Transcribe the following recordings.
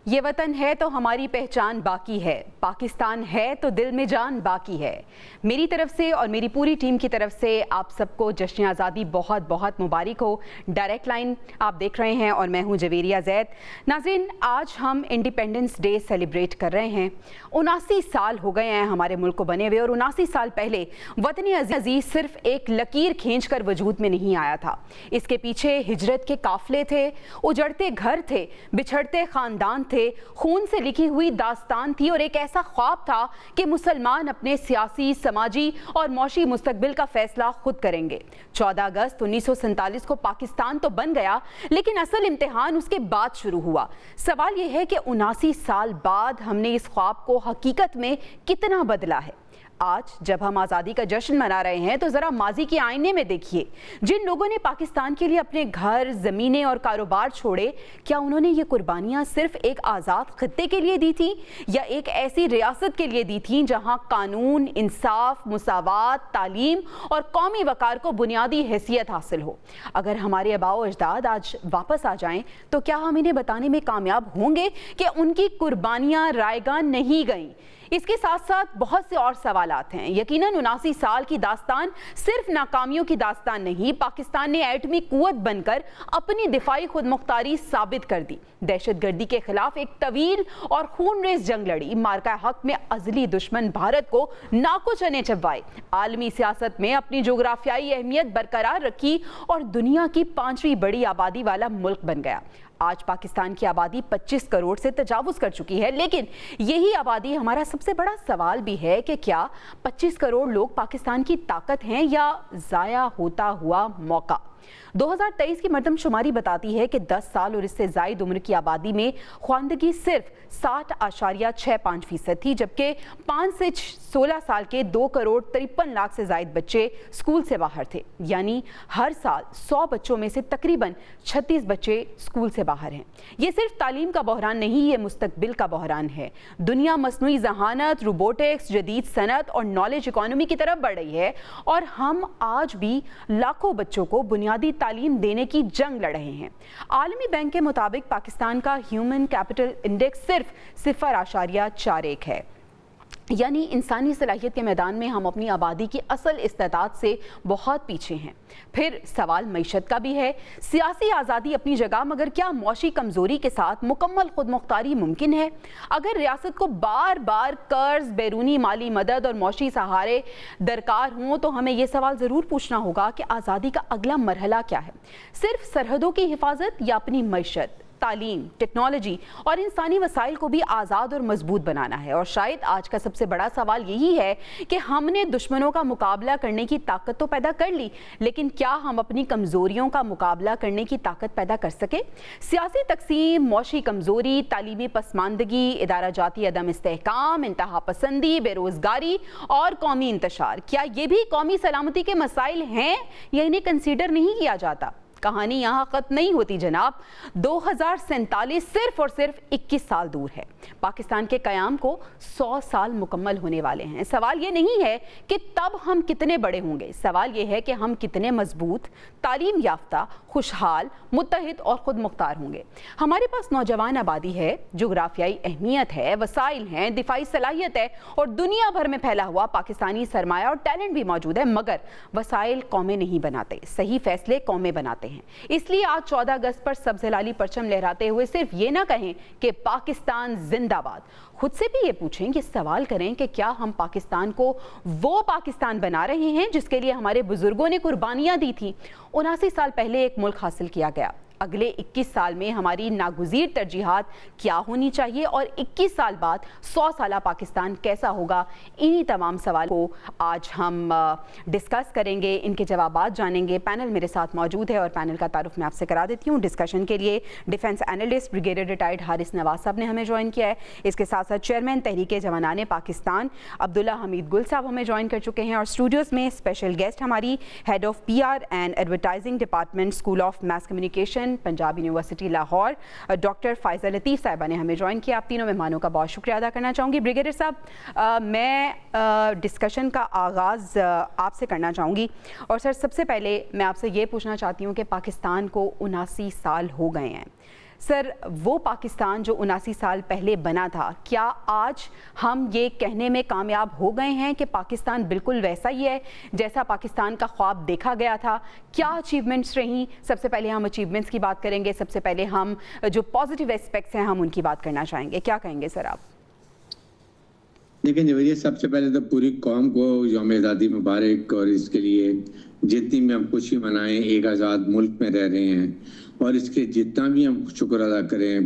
یہ وطن ہے تو ہماری پہچان باقی ہے، پاکستان ہے تو دل میں جان باقی ہے۔ میری طرف سے اور میری پوری ٹیم کی طرف سے آپ سب کو جشن آزادی بہت بہت مبارک ہو۔ ڈائریکٹ لائن آپ دیکھ رہے ہیں اور میں ہوں جویریہ زید۔ ناظرین، آج ہم انڈیپینڈنس ڈے سیلیبریٹ کر رہے ہیں۔ 79 سال ہو گئے ہیں ہمارے ملک کو بنے ہوئے، اور 79 سال پہلے وطن عزیز صرف ایک لکیر کھینچ کر وجود میں نہیں آیا تھا۔ اس کے پیچھے ہجرت کے قافلے تھے، اجڑتے گھر تھے، بچھڑتے خاندان تھے، خون سے لکھی ہوئی داستان تھی، اور ایک ایسا خواب تھا کہ مسلمان اپنے سیاسی، سماجی اور معاشی مستقبل کا فیصلہ خود کریں گے۔ 14 اگست 1947 کو پاکستان تو بن گیا، لیکن اصل امتحان اس کے بعد شروع ہوا۔ سوال یہ ہے کہ 79 سال بعد ہم نے اس خواب کو حقیقت میں کتنا بدلا ہے؟ آج جب ہم آزادی کا جشن منا رہے ہیں تو ذرا ماضی کے آئینے میں دیکھیے۔ جن لوگوں نے پاکستان کے لیے اپنے گھر، زمینیں اور کاروبار چھوڑے، کیا انہوں نے یہ قربانیاں صرف ایک آزاد خطے کے لیے دی تھیں، یا ایک ایسی ریاست کے لیے دی تھیں جہاں قانون، انصاف، مساوات، تعلیم اور قومی وقار کو بنیادی حیثیت حاصل ہو؟ اگر ہمارے آباء و اجداد آج واپس آ جائیں تو کیا ہم انہیں بتانے میں کامیاب ہوں گے کہ ان کی قربانیاں رائیگاں نہیں گئیں؟ اس کے ساتھ ساتھ بہت سے اور سوالات ہیں۔ یقیناً 79 سال کی داستان صرف ناکامیوں کی داستان نہیں، پاکستان نے ایٹمی قوت بن کر اپنی دفاعی خود مختاری ثابت کر دی، دہشت گردی کے خلاف ایک طویل اور خون ریز جنگ لڑی، مارکہ حق میں ازلی دشمن بھارت کو ناکو چنے چبائے، عالمی سیاست میں اپنی جغرافیائی اہمیت برقرار رکھی اور دنیا کی 5ویں بڑی آبادی والا ملک بن گیا۔ آج پاکستان کی آبادی 25 کروڑ سے تجاوز کر چکی ہے، لیکن یہی آبادی ہمارا سب سے بڑا سوال بھی ہے کہ کیا 25 کروڑ لوگ پاکستان کی طاقت ہیں یا ضائع ہوتا ہوا موقع؟ 2023 کی مردم شماری بتاتی ہے کہ 10 سال اور اس سے زائد عمر کی آبادی میں خواندگی صرف 60.65% تھی، جبکہ 5 سے 16 سال کے 2 کروڑ 53 لاکھ سے زائد بچے اسکول سے باہر تھے، یعنی ہر سال 100 بچوں میں سے تقریباً 36 بچے اسکول سے باہر ہیں۔ یہ صرف تعلیم کا بحران نہیں، یہ مستقبل کا بحران ہے۔ دنیا مصنوعی ذہانت، روبوٹکس، جدید صنعت اور نالج اکانومی کی طرف بڑھ رہی ہے، اور ہم آج بھی لاکھوں بچوں کو بنیادی تعلیم دینے کی جنگ لڑ رہے ہیں۔ عالمی بینک کے مطابق پاکستان کا ہیومن کیپٹل انڈیکس صرف 0.41 ہے، یعنی انسانی صلاحیت کے میدان میں ہم اپنی آبادی کی اصل استطاعت سے بہت پیچھے ہیں۔ پھر سوال معیشت کا بھی ہے۔ سیاسی آزادی اپنی جگہ، مگر کیا معاشی کمزوری کے ساتھ مکمل خود مختاری ممکن ہے؟ اگر ریاست کو بار بار قرض، بیرونی مالی مدد اور معاشی سہارے درکار ہوں تو ہمیں یہ سوال ضرور پوچھنا ہوگا کہ آزادی کا اگلا مرحلہ کیا ہے؟ صرف سرحدوں کی حفاظت یا اپنی معیشت، تعلیم، ٹیکنالوجی اور انسانی وسائل کو بھی آزاد اور مضبوط بنانا ہے؟ اور شاید آج کا سب سے بڑا سوال یہی ہے کہ ہم نے دشمنوں کا مقابلہ کرنے کی طاقت تو پیدا کر لی، لیکن کیا ہم اپنی کمزوریوں کا مقابلہ کرنے کی طاقت پیدا کر سکے؟ سیاسی تقسیم، معاشی کمزوری، تعلیمی پسماندگی، ادارہ جاتی عدم استحکام، انتہا پسندی، بے روزگاری اور قومی انتشار، کیا یہ بھی قومی سلامتی کے مسائل ہیں یا انہیں کنسیڈر نہیں کیا جاتا؟ کہانی یہاں ختم نہیں ہوتی جناب۔ 2047 صرف اور صرف 21 سال دور ہے۔ پاکستان کے قیام کو 100 سال مکمل ہونے والے ہیں۔ سوال یہ نہیں ہے کہ تب ہم کتنے بڑے ہوں گے، سوال یہ ہے کہ ہم کتنے مضبوط، تعلیم یافتہ، خوشحال، متحد اور خود مختار ہوں گے۔ ہمارے پاس نوجوان آبادی ہے، جغرافیائی اہمیت ہے، وسائل ہیں، دفاعی صلاحیت ہے، اور دنیا بھر میں پھیلا ہوا پاکستانی سرمایہ اور ٹیلنٹ بھی موجود ہے، مگر وسائل قومیں نہیں بناتے، صحیح فیصلے قومیں بناتے ہیں۔ اس لیے آج 14 اگست پر سبز ہلالی پرچم لہراتے ہوئے صرف یہ نہ کہیں کہ پاکستان زندہ باد، خود سے بھی یہ پوچھیں، کہ سوال کریں کہ کیا ہم پاکستان کو وہ پاکستان بنا رہے ہیں جس کے لیے ہمارے بزرگوں نے قربانیاں دی تھیں؟ 79 سال پہلے ایک ملک حاصل کیا گیا، اگلے 21 سال میں ہماری ناگزیر ترجیحات کیا ہونی چاہیے، اور 21 سال بعد 100 سالہ پاکستان کیسا ہوگا؟ انہی تمام سوال کو آج ہم ڈسکس کریں گے، ان کے جوابات جانیں گے۔ پینل میرے ساتھ موجود ہے اور پینل کا تعارف میں آپ سے کرا دیتی ہوں۔ ڈسکشن کے لیے defence analyst brigadier retired Haris Nawaz sahab نے ہمیں جوائن کیا ہے۔ اس کے ساتھ ساتھ چیئرمین تحریک جوانان پاکستان عبداللہ حمید گل صاحب ہمیں جوائن کر چکے ہیں، اور اسٹوڈیوز میں اسپیشل گیسٹ ہماری head of PR and advertising department, school of mass communication, Punjab university Lahore, doctor Faiza Latif sahiba نے ہمیں جوائن کیا۔ آپ تینوں مہمانوں کا بہت شکریہ ادا کرنا چاہوں گی۔ بریگیڈیئر صاحب، میں ڈسکشن کا آغاز آپ سے کرنا چاہوں گی، اور سر سب سے پہلے میں آپ سے یہ پوچھنا چاہتی ہوں کہ پاکستان کو 79 سال ہو گئے ہیں، سر وہ پاکستان جو 79 سال پہلے بنا تھا، کیا آج ہم یہ کہنے میں کامیاب ہو گئے ہیں کہ پاکستان بالکل ویسا ہی ہے جیسا پاکستان کا خواب دیکھا گیا تھا؟ کیا اچیومنٹس رہیں؟ سب سے پہلے ہم اچیومنٹس کی بات کریں گے، سب سے پہلے ہم جو پازیٹیو اسپیکٹس ہیں ہم ان کی بات کرنا چاہیں گے. کیا کہیں گے سر آپ؟ دیکھیں جوہریہ، سب سے پہلے تو پوری قوم کو یوم آزادی مبارک، اور اس کے لیے جتنی بھی ہم خوشی منائیں، ایک آزاد ملک میں رہ رہے ہیں، اور اس کے جتنا بھی ہم شکر ادا کریں،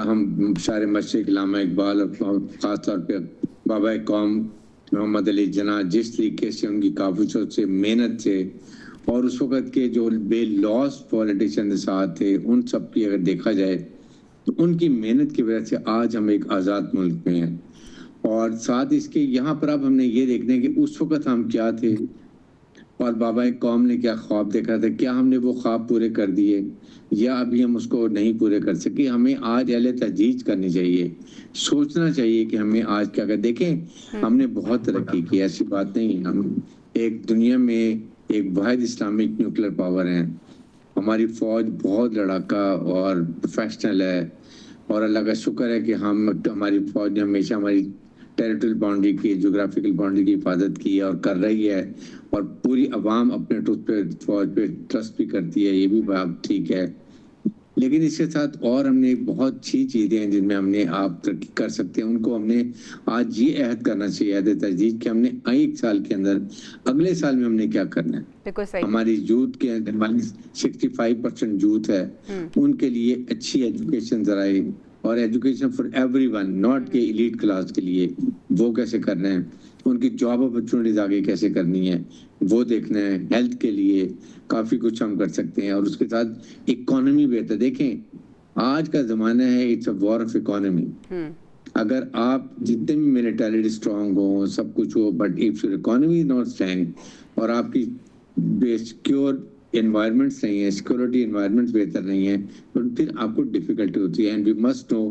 ہم شاعر مشرق علامہ اقبال اور خاص طور پہ بابا قوم محمد علی جناح جس طریقے سے ان کی کاوشوں سے، محنت سے، اور اس وقت کے جو بے لوس پولیٹیشین ساتھ تھے، ان سب کی اگر دیکھا جائے تو ان کی محنت کی وجہ سے آج ہم ایک آزاد ملک میں ہیں. اور ساتھ اس کے یہاں پر اب ہم نے یہ دیکھنا ہے کہ اس وقت ہم کیا تھے اور بابا قوم نے کیا خواب دیکھا تھا، کیا ہم نے وہ خواب پورے کر دیے یا ابھی ہم اس کو نہیں پورے کر سکے. ہمیں آج اہل تجدید کرنی چاہیے، سوچنا چاہیے کہ ہمیں آج کیا کر. دیکھیں ہم نے بہت ترقی کی، ایسی بات نہیں. ہم ایک دنیا میں ایک واحد اسلامک نیوکلیر پاور ہیں. ہماری فوج بہت لڑاکا اور پروفیشنل ہے، اور اللہ کا شکر ہے کہ ہماری فوج نے ہمیشہ ہماری ٹیریٹریل باؤنڈری کی، جغرافیکل باؤنڈری کی حفاظت کی اور کر رہی ہے، اور پوری عوام اپنے فوج پہ ٹرسٹ بھی کرتی ہے. یہ بھی بات ٹھیک ہے، لیکن اس کے ساتھ اور ہم نے بہت اچھی چیزیں ہیں جن میں ہم نے آپ ترقی کر سکتے ہیں. ان کو ہم نے آج یہ عہد کرنا چاہیے، عہد تجدید، کہ ہم نے ایک سال کے اندر، اگلے سال میں ہم نے کیا کرنا ہے. ہماری یوتھ کے 65% یوتھ ہے، ان کے لیے اچھی ایجوکیشن ذرائع اور education for every one, not کہ ایلیٹ کلاس کے لیے، وہ کیسے کرنا ہے. ان کی جاب اپرچونیٹیز آگے کیسے کرنی ہے وہ دیکھنا ہے. ہیلتھ کے لیے کافی کچھ ہم کر سکتے ہیں، اور اس کے ساتھ اکانومی بہتر. دیکھیں آج کا زمانہ ہے، it's a war of economy. اگر آپ جتنے بھی ملیٹریلی اسٹرانگ ہوں، سب کچھ ہو، but if your economy is not strong اور آپ کی سیکیور انوائرمنٹس نہیں ہیں، سیکورٹی انوائرمنٹس بہتر نہیں ہیں، تو پھر آپ کو ڈیفیکلٹی ہوتی ہے. اینڈ وی مسٹ نو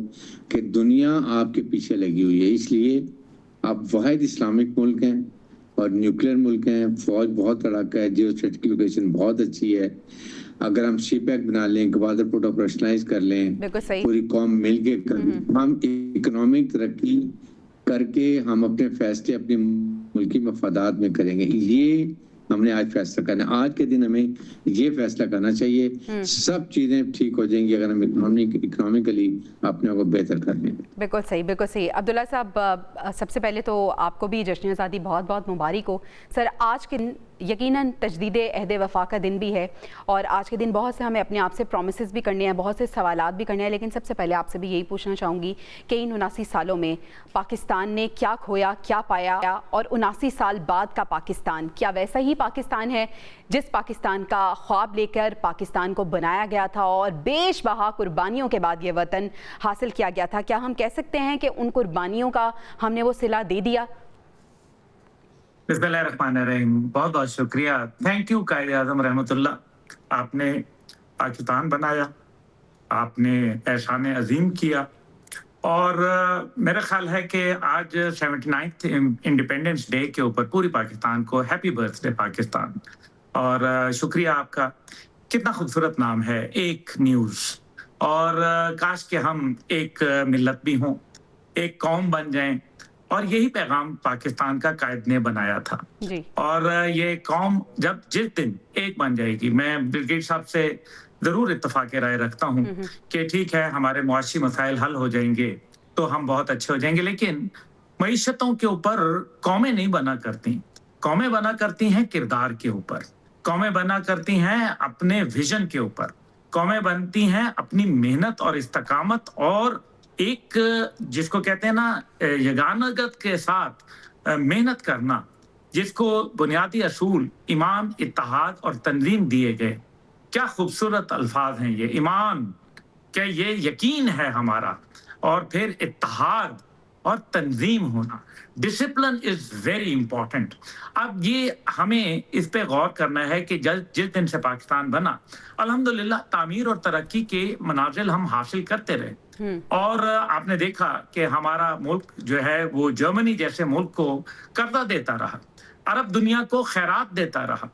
کہ دنیا آپ کے پیچھے لگی ہوئی ہے. اس لیے آپ واحد اسلامک ملک ہیں اور نیوکلیر ملک ہیں، فوج بہت لڑاکا ہے، جیو اسٹریٹجک لوکیشن بہت اچھی ہے. اگر ہم سی پیک بنا لیں، گوادر پورٹ آپریشنلائز کر لیں، پوری قوم مل کے ہم اکنامک ترقی کر کے ہم اپنے فیصلے اپنی ملکی مفادات میں کریں گے. یہ ہم نے آج فیصلہ کرنا ہے. آج کے دن ہمیں یہ فیصلہ کرنا چاہیے. سب چیزیں ٹھیک ہو جائیں گی اگر ہم اکنامکلی اپنے کو بہتر کر لیں. بالکل صحیح، بالکل صحیح. عبداللہ صاحب، سب سے پہلے تو آپ کو بھی جشن آزادی بہت بہت مبارک ہو. سر آج کے یقیناً تجدید عہد وفا کا دن بھی ہے، اور آج کے دن بہت سے ہمیں اپنے آپ سے پرومسز بھی کرنے ہیں، بہت سے سوالات بھی کرنے ہیں. لیکن سب سے پہلے آپ سے بھی یہی پوچھنا چاہوں گی کہ ان 79 سالوں میں پاکستان نے کیا کھویا، کیا پایا، اور 79 سال بعد کا پاکستان کیا ویسا ہی پاکستان ہے جس پاکستان کا خواب لے کر پاکستان کو بنایا گیا تھا اور بیش بہا قربانیوں کے بعد یہ وطن حاصل کیا گیا تھا؟ کیا ہم کہہ سکتے ہیں کہ ان قربانیوں کا ہم نے وہ صلہ دے دیا؟ بسم اللہ الرحمن الرحیم. بہت بہت شکریہ. تھینک یو قائد اعظم رحمۃ اللہ. آپ نے پاکستان بنایا، آپ نے احسان عظیم کیا، اور میرا خیال ہے کہ آج 79th انڈیپینڈنس ڈے کے اوپر پوری پاکستان کو ہیپی برتھ ڈے پاکستان. اور شکریہ آپ کا. کتنا خوبصورت نام ہے، ایک نیوز. اور کاش کہ ہم ایک ملت بھی ہوں، ایک قوم بن جائیں. اور یہی پیغام پاکستان کا قائد نے بنایا تھا. اور یہ قوم جس دن ایک بن جائے گی، میں بل گیٹس صاحب سے ضرور اتفاق رائے رکھتا ہوں کہ ٹھیک ہے ہمارے معاشی مسائل حل ہو جائیں گے تو ہم بہت اچھے ہو جائیں گے، لیکن معیشتوں کے اوپر قومیں نہیں بنا کرتی. قومیں بنا کرتی ہیں کردار کے اوپر، قومیں بنا کرتی ہیں اپنے ویژن کے اوپر، قومیں بنتی ہیں اپنی محنت اور استقامت اور ایک جس کو کہتے ہیں نا یگانگت کے ساتھ محنت کرنا، جس کو بنیادی اصول ایمان، اتحاد اور تنظیم دیے گئے. کیا خوبصورت الفاظ ہیں یہ. ایمان، کیا یہ یقین ہے ہمارا، اور پھر اتحاد اور تنظیم ہونا. Discipline is very important. اب یہ ہمیں اس پہ غور کرنا ہے کہ جس دن سے پاکستان بنا، الحمدللہ تعمیر اور ترقی کے منازل ہم حاصل کرتے رہے. اور آپ نے دیکھا کہ ہمارا ملک جو ہے وہ جرمنی جیسے ملک کو قرضہ دیتا رہا، عرب دنیا کو خیرات دیتا رہا.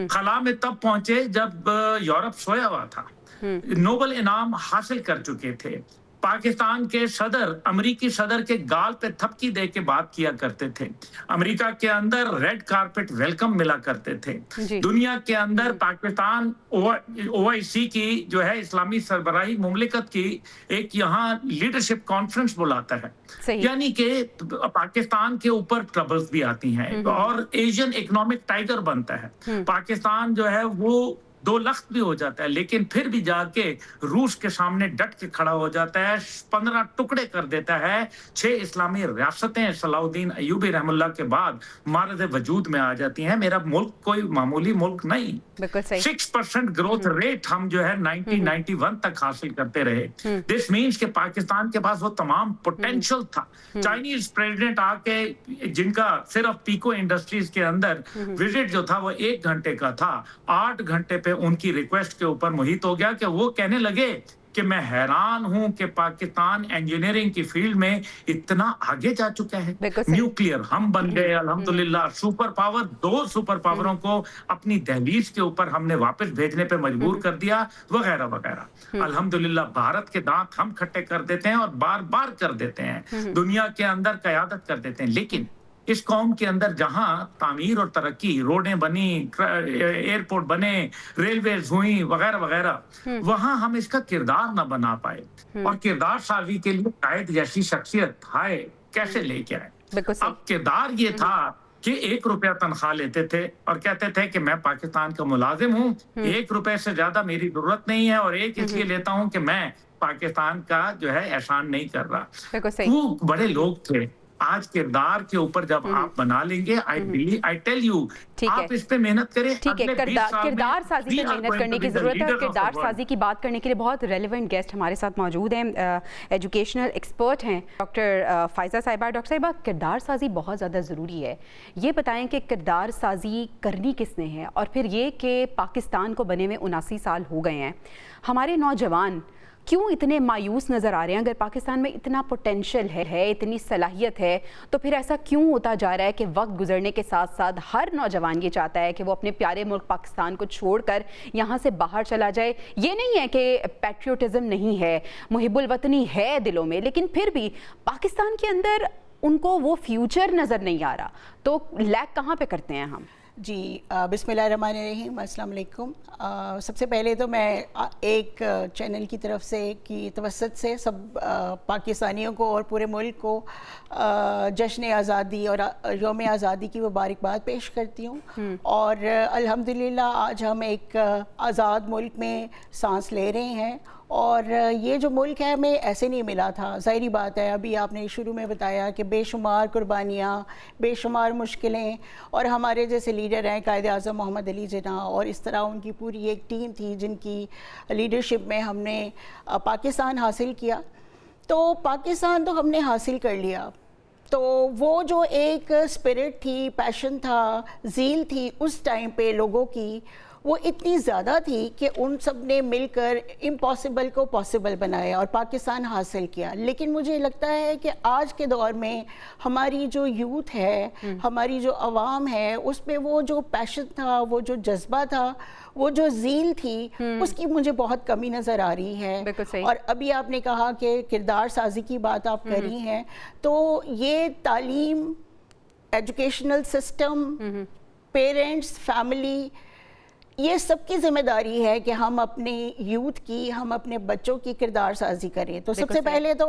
خلا میں تب پہنچے جب یورپ سویا ہوا تھا. नोबेल इनाम हासिल कर चुके थे। पाकिस्तान के सदर अमेरिकी सदर के गाल पे थपकी दे के बात किया करते थे। अमेरिका के अंदर रेड कारपेट वेलकम मिला करते थे। जी। दुनिया के अंदर पाकिस्तान ओआईसी की जो है इस्लामी सरबराही मुमलिकत की एक यहाँ लीडरशिप कॉन्फ्रेंस बुलाता है। सही। यानी कि पाकिस्तान के ऊपर ट्रबल्स भी आती हैं और एशियन इकोनॉमिक टाइगर बनता है। पाकिस्तान जो है वो 2 लख्त भी हो जाता है, लेकिन फिर भी जाके रूस के सामने डट के खड़ा हो जाता है, 15 टुकड़े कर देता है। 6 इस्लामी रियासतें सलाउद्दीन अय्यूबी रहमुल्लाह के बाद मारद वजूद में आ जाती हैं। मेरा मुल्क कोई मामूली मुल्क नहीं। बिल्कुल सही। 6% ग्रोथ रेट हम जो है 1991 तक हासिल करते रहे। दिस मीन्स कि पाकिस्तान के पास वो तमाम पोटेंशियल था। चाइनीज प्रेसिडेंट आके जिनका सिर्फ पीको इंडस्ट्रीज के अंदर विजिट जो था वो 1 घंटे का था, 8 घंटे पे उनकी रिक्वेस्ट के ऊपर मुहित हो गया कि वो कहने लगे कि मैं हैरान हूं कि पाकिस्तान इंजीनियरिंग की फील्ड में इतना आगे जा चुका है। न्यूक्लियर हम बन गए अल्हम्दुलिल्लाह। सुपर पावर 2 सुपर पावरों को अपनी दहलीज के ऊपर हमने वापस भेजने पे मजबूर कर दिया, वगैरह वगैरह। अल्हम्दुलिल्लाह भारत के दांत हम खट्टे कर देते हैं और बार बार कर देते हैं, दुनिया के अंदर क़यादत कर देते हैं। लेकिन इस कौम के अंदर जहां तामीर और तरक्की, रोडें बनी, एयरपोर्ट बने, रेलवेज हुई, वगैरह वगैरह, वहां हम इसका किरदार न बना पाए। और किरदार साजी के लिए कायद जैसी शख्सियत हाय कैसे लेके आए। अब किरदार ये था कि 1 रुपया तनख्वाह लेते थे और कहते थे कि मैं पाकिस्तान का मुलाजिम हूँ, 1 रुपए से ज्यादा मेरी जरूरत नहीं है, और 1 इसलिए लेता हूँ कि मैं पाकिस्तान का जो है एहसान नहीं कर रहा। वो बड़े लोग थे। आज किरदार के ऊपर जब आप बना लेंगे, आई टेल यू, आप इस पे मेहनत करें। ठीक है, किरदार साजी पे मेहनत करने की जरूरत है। और किरदार साजी की बात करने के लिए बहुत रेलेवेंट गेस्ट हमारे साथ मौजूद हैं, एजुकेशनल एक्सपर्ट हैं डॉक्टर फायजा साहिबा। डॉक्टर साहिबा, किरदार साजी बहुत ज़्यादा ज़रूरी है। ये बताएं कि किरदार साजी करनी किसने है, और फिर ये कि पाकिस्तान को बने में 79 साल हो गए हैं, हमारे नौजवान क्यों इतने मायूस नज़र आ रहे हैं? अगर पाकिस्तान में इतना पोटेंशियल है, इतनी सलाहियत है, तो फिर ऐसा क्यों होता जा रहा है कि वक्त गुजरने के साथ साथ हर नौजवान ये चाहता है कि वो अपने प्यारे मुल्क पाकिस्तान को छोड़कर यहाँ से बाहर चला जाए? ये नहीं है कि पैट्रियोटिज़म नहीं है, मुहिब्बुल वतनी है दिलों में, लेकिन फिर भी पाकिस्तान के अंदर उनको वो फ्यूचर नज़र नहीं आ रहा। तो लैग कहाँ पे करते हैं हम? जी, बिस्मिल्लाहिर्रहमानिर्रहीम, अस्सलाम वालेकुम। सबसे पहले तो मैं एक चैनल की तरफ से की तवस्सुत से सब पाकिस्तानियों को और पूरे मुल्क को जश्न आज़ादी और यौम आज़ादी की मुबारकबाद पेश करती हूँ। और अल्हम्दुलिल्लाह आज हम एक आज़ाद मुल्क में सांस ले रहे हैं, और ये जो मुल्क है हमें ऐसे नहीं मिला था। ज़ाहिरी बात है, अभी आपने शुरू में बताया कि बेशुमार कुर्बानियाँ, बेशुमार मुश्किलें, और हमारे जैसे लीडर हैं कायद आज़म मोहम्मद अली जिन्ना, और इस तरह उनकी पूरी एक टीम थी जिनकी लीडरशिप में हमने पाकिस्तान हासिल किया। तो पाकिस्तान तो हमने हासिल कर लिया, तो वो जो एक स्पिरिट थी, पैशन था, ज़ील थी उस टाइम पे लोगों की, वो इतनी ज़्यादा थी कि उन सब ने मिलकर इम्पॉसिबल को पॉसिबल बनाया और पाकिस्तान हासिल किया। लेकिन मुझे लगता है कि आज के दौर में हमारी जो यूथ है, हमारी जो अवाम है, उस पे वो जो पैशन था, वो जो जज्बा था, वो जो ज़ील थी, उसकी मुझे बहुत कमी नज़र आ रही है। और अभी आपने कहा कि किरदार साजी की बात आप कर रही हैं, तो ये तालीम, एजुकेशनल सिस्टम, पेरेंट्स, फैमिली, ये सबकी जिम्मेदारी है कि हम अपने यूथ की, हम अपने बच्चों की किरदार साजी करें। तो सबसे पहले तो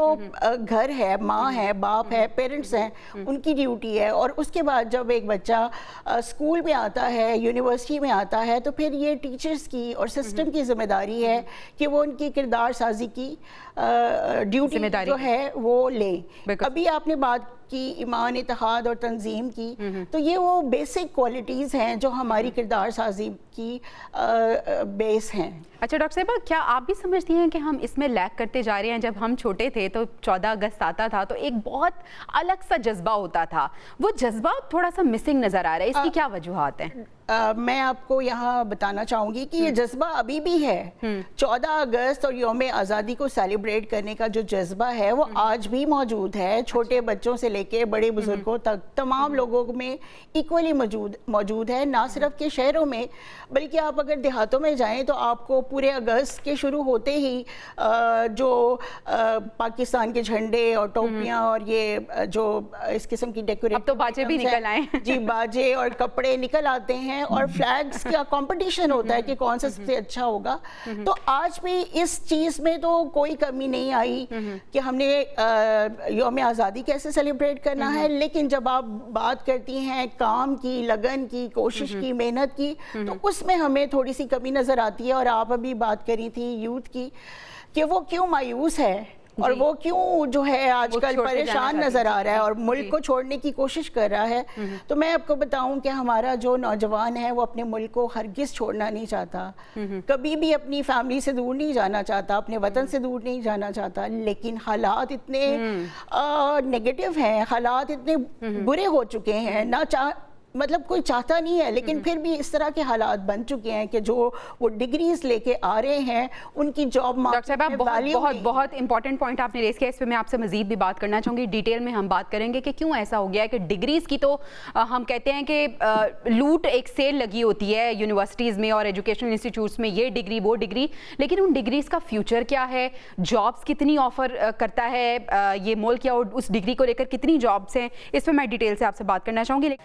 घर है, माँ है, बाप है, पेरेंट्स हैं, उनकी ड्यूटी है। और उसके बाद जब एक बच्चा स्कूल में आता है, यूनिवर्सिटी में आता है, तो फिर ये टीचर्स की और सिस्टम की जिम्मेदारी है कि वो उनकी किरदार साजी की ड्यूटी जो है वो लें। अभी आपने बात की ईमान, इत्तेहाद और तंजीम की, तो ये वो बेसिक क्वालिटीज़ हैं जो हमारी किरदार साजी की बेस हैं। अच्छा डॉक्टर साहिबा, क्या आप भी समझती हैं कि हम इसमें लैग करते जा रहे हैं? जब हम छोटे थे तो 14 अगस्त आता था तो एक बहुत अलग सा जज्बा होता था, वो जज्बा थोड़ा सा मिसिंग नज़र आ रहा है, इसकी क्या वजूहात हैं? मैं आपको यहाँ बताना चाहूँगी कि ये जज्बा अभी भी है। 14 अगस्त और यौम आज़ादी को सेलिब्रेट करने का जो जज्बा है वो आज भी मौजूद है। छोटे बच्चों से लेके बड़े बुजुर्गों तक तमाम लोगों में इक्वली मौजूद है, ना सिर्फ के शहरों में बल्कि आप अगर देहातों में जाएं तो आपको पूरे अगस्त के शुरू होते ही जो पाकिस्तान के झंडे और टोपियाँ और ये जो इस किस्म की डेकोरेशन, अब तो बाजे भी निकल आए जी, बाजे और कपड़े निकल आते हैं और फ्लैग्स का कंपटीशन होता है कि कौन सा सबसे अच्छा होगा। तो आज भी इस चीज़ में तो कोई कमी नहीं आई कि हमने यौम आज़ादी कैसे सेलिब्रेट करना है, लेकिन जब आप बात करती हैं काम की, लगन की, कोशिश की, मेहनत की, तो उसमें हमें थोड़ी सी कमी नज़र आती है। और आप अभी बात करी थी यूथ की कि वो क्यों मायूस है और वो क्यों जो है आजकल परेशान नजर आ रहा है और मुल्क को छोड़ने की कोशिश कर रहा है। तो मैं आपको बताऊं कि हमारा जो नौजवान है वो अपने मुल्क को हरगिज छोड़ना नहीं चाहता, कभी भी अपनी फैमिली से दूर नहीं जाना चाहता, अपने वतन से दूर नहीं जाना चाहता, लेकिन हालात इतने नेगेटिव हैं, हालात इतने बुरे हो चुके हैं, ना मतलब कोई चाहता नहीं है, लेकिन फिर भी इस तरह के हालात बन चुके हैं कि जो वो डिग्रीज लेके आ रहे हैं उनकी जॉब डॉक्टर साहब, आप बहुत इंपॉर्टेंट पॉइंट आपने रेस किया, इस पे मैं आपसे मजीद भी बात करना चाहूँगी। डिटेल में हम बात करेंगे कि क्यों ऐसा हो गया है कि डिग्रीज की तो हम कहते हैं कि लूट, एक सेल लगी होती है यूनिवर्सिटीज़ में और एजुकेशनल इंस्टीट्यूट्स में, ये डिग्री वो डिग्री, लेकिन उन डिग्रीज का फ्यूचर क्या है, जॉब्स कितनी ऑफर करता है ये मुल्क, या उस डिग्री को लेकर कितनी जॉब्स हैं, इस पर मैं डिटेल से आपसे बात करना चाहूँगी।